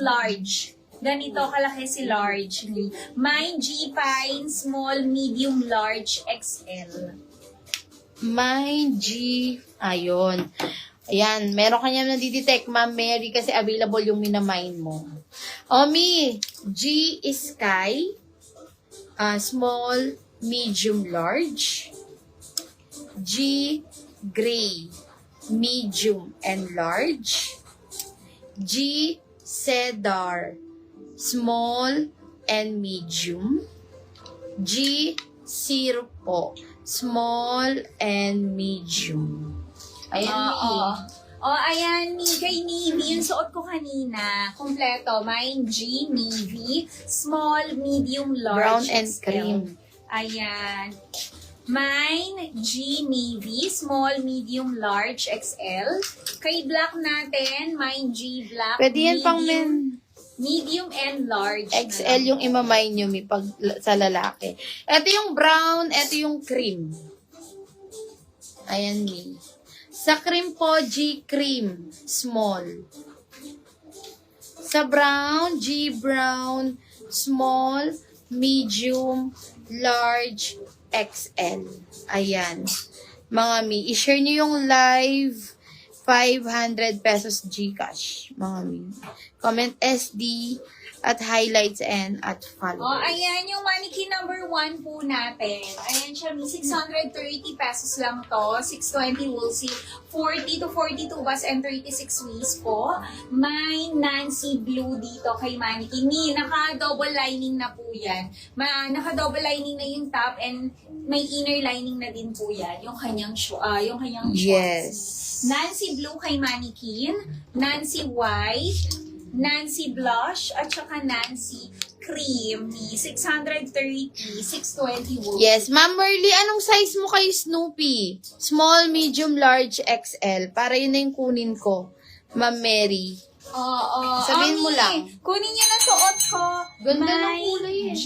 large. Ganito kalaki si large. Mine G Fine, small, medium, large, XL. Mine G, ayun. Ayan, meron kanya nadidetect, Ma'am Mary, kasi available yung minamine mo. Omi, G is Sky, small, medium, large. G, Gray, medium, and large. G, Cedar, small, and medium. G, Syrup po, small, and medium. Ayan, Ayan, kay Navy, yung suot ko kanina, kompleto, mine G, Navy, small, medium, large, Brown and XL. cream. Ayan. Mine G, Navy, small, medium, large, XL. Kay Black natin, mine G, Black, Pwede yan pang men. medium and large. XL yung imamay nyo pag sa lalaki. Ito yung brown, ito yung cream. Ayan, mi. Sa cream po, G cream, small. Sa brown, G brown, small, medium, large, XL. Ayan. Mga mi, i-share nyo yung live 500 pesos GCash. Mga mi. Comment SD at highlights and at follow. Ayan, yung mannequin number 1 po natin. Ayan siya, 630 pesos lang to. 620 woolsey, 40 to 42 bus and 36 waist po. May Nancy Blue dito kay mannequin. Naka-double lining na po yan. Naka-double lining na yung top and may inner lining na din po yan. Yung kanyang shorts. Yes. Nancy Blue kay mannequin. Nancy White. Nancy Blush, at saka Nancy Cream. 630, 620 wool. Yes. Ma'am Merly, anong size mo kay Snoopy? Small, medium, large, XL. Para yun na yung kunin ko. Ma'am Mary. Sabihin mo lang. Kunin niyo na suot ko. Ganda ng kulay eh. G,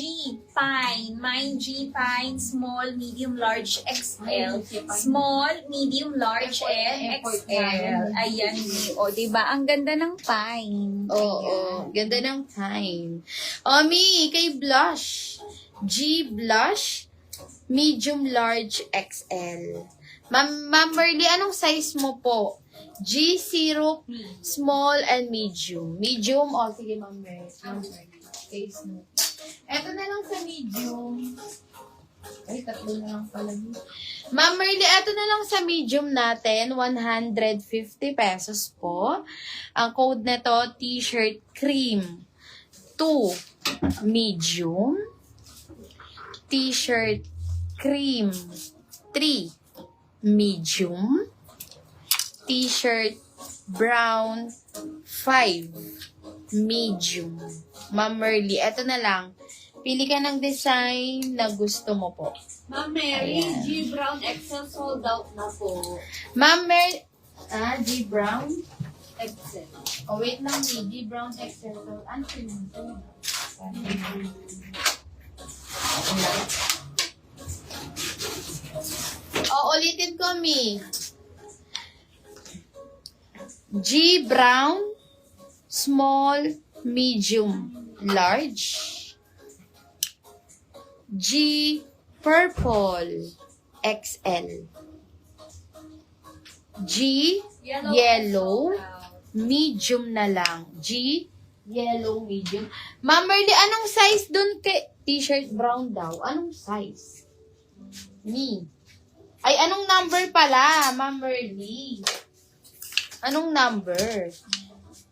fine. Mine G, fine. Small, medium, large, XL. Small, medium, large, and XL. Ayan. O, diba? Ang ganda ng fine. Oo. Ganda ng time. Omi, kay Blush. G Blush, medium, large, XL. Ma'am Merly, anong size mo po? G syrup, small, and medium. Medium, sige Ma'am Merly. Okay, Snoopy. Eto na lang sa medium. Ay, tatlo na lang pala. Ma'am Merly, eto na lang sa medium natin. 150 pesos po. Ang code nito, t-shirt cream. 2, medium. T-shirt cream. 3, medium. T-shirt brown 5 medium. Ma'am Merly, eto na lang. Pili ka ng design na gusto mo po. Ma'am Mary, Ayan. G Brown XL sold out na po. Ma'am Merly, G brown? XL. Oh, wait lang, G brown XL. Ano pinunto? Ulitin ko, Mi. G brown, small, medium, large. G purple, XL. G yellow, medium na lang. G yellow, medium. Ma'am Merly, anong size dun kay t-shirt brown daw? Anong size? Me. Ay, anong number pala, Ma'am Merly? Anong number?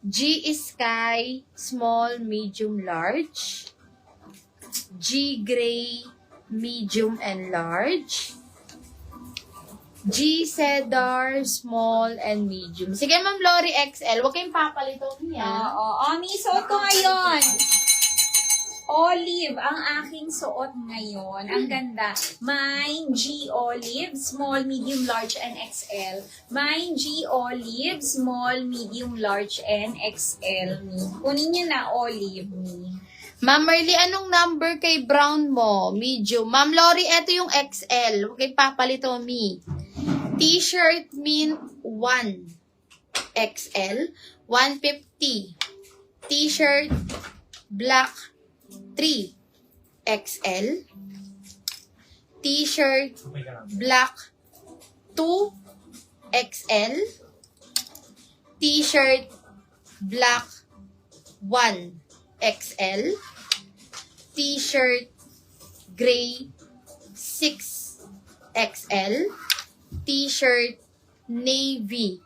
G is sky, small, medium, large. G gray, medium, and large. G cedar, small, and medium. Sige, Ma'am Lori XL. Huwag kayong papalito niya. Ami, suot ko ngayon. Olive, ang aking suot ngayon. Ang ganda. Mine G olive, small, medium, large, and XL. Mine G olive, small, medium, large, and XL. Kunin niyo na olive. Ma'am Merly, anong number kay brown mo? Medium. Ma'am Lori, eto yung XL. Huwag kayong papalito, Mi. T-shirt mint 1. XL. 150. T-shirt, black, 3XL. T-shirt, black, 2XL. T-shirt, black, 1XL. T-shirt, gray, 6XL. T-shirt, navy,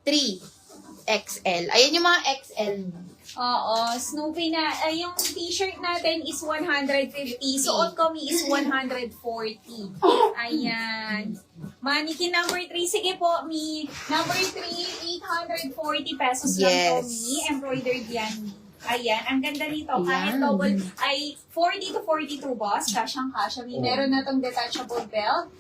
3XL. Ayan yung mga XL. Oo, Snoopy na, yung t-shirt natin is 150. Suot ko mi is 140. Ayan. Mannequin number 3. Sige po, mi. Number 3, 840 pesos lang po, Yes. mi. Embroidered yan, mi. Ayan, ang ganda nito. Kahit Ayan. double, ay 40 to 42, boss. Kasyang-kasya, mi. Meron na tong detachable belt.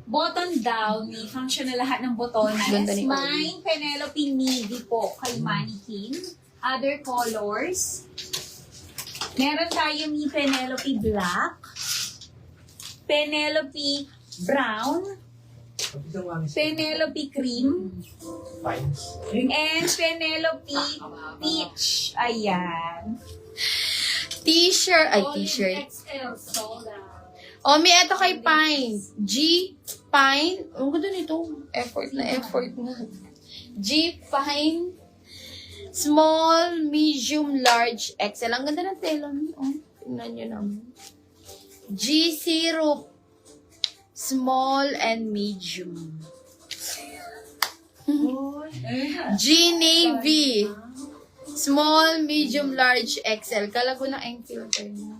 Button down, may function na lahat ng botones. Ganda ni Mine, Penelope Navy po kay Mannequin. Other colors. Meron tayo may Penelope Black, Penelope Brown, Penelope Cream, and Penelope Peach. Ayan. T-shirt. Ay, All in t-shirt. XL sold out. O, may eto kay Pine. G, Pine. Ang ganda nito. Effort na. G, Pine. Small, medium, large, XL. Ang ganda ng tela mo. Oh, tingnan nyo naman. G, syrup. Small and medium. G, navy. Small, medium, large, XL. Kalago ng ink filter na.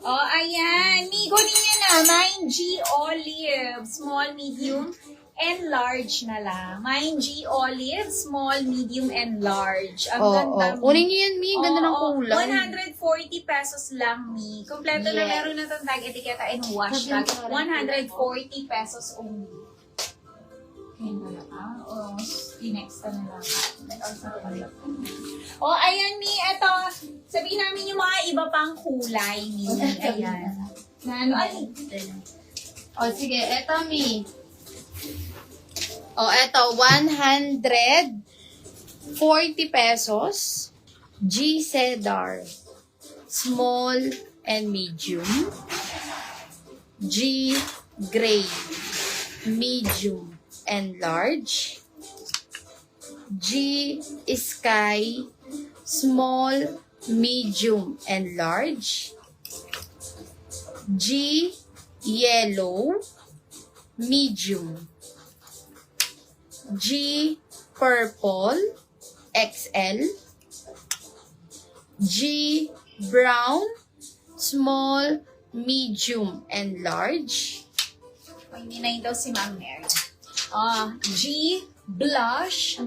Oh, ayan. Migo ninyo na. Mine G Olive. Small, medium, and large na lang. Mine G Olive. Small, medium, and large. Ang ganda. Mi. Kunin nyo yan, Mi. Ganda ng Oo, kulay. 140 pesos lang, Mi. Kompleto na Yes. meron na itong tag etiketa and wash tag. 140 pesos only. Ayan na lang. O, next na lang. O, ayan, Mi. Ito, sabihin namin yung mga iba pang kulay, Mi. Ayan. Ay, O, sige. Eto, Mi. O, eto. 140 pesos. G Cedar. Small and medium. G Gray. Medium and large. G Sky. Small, medium, and large. G Yellow. Medium. G Purple. XL. G Brown. Small, medium, and large. may ninayin daw si Ma'am Mary. G Blush.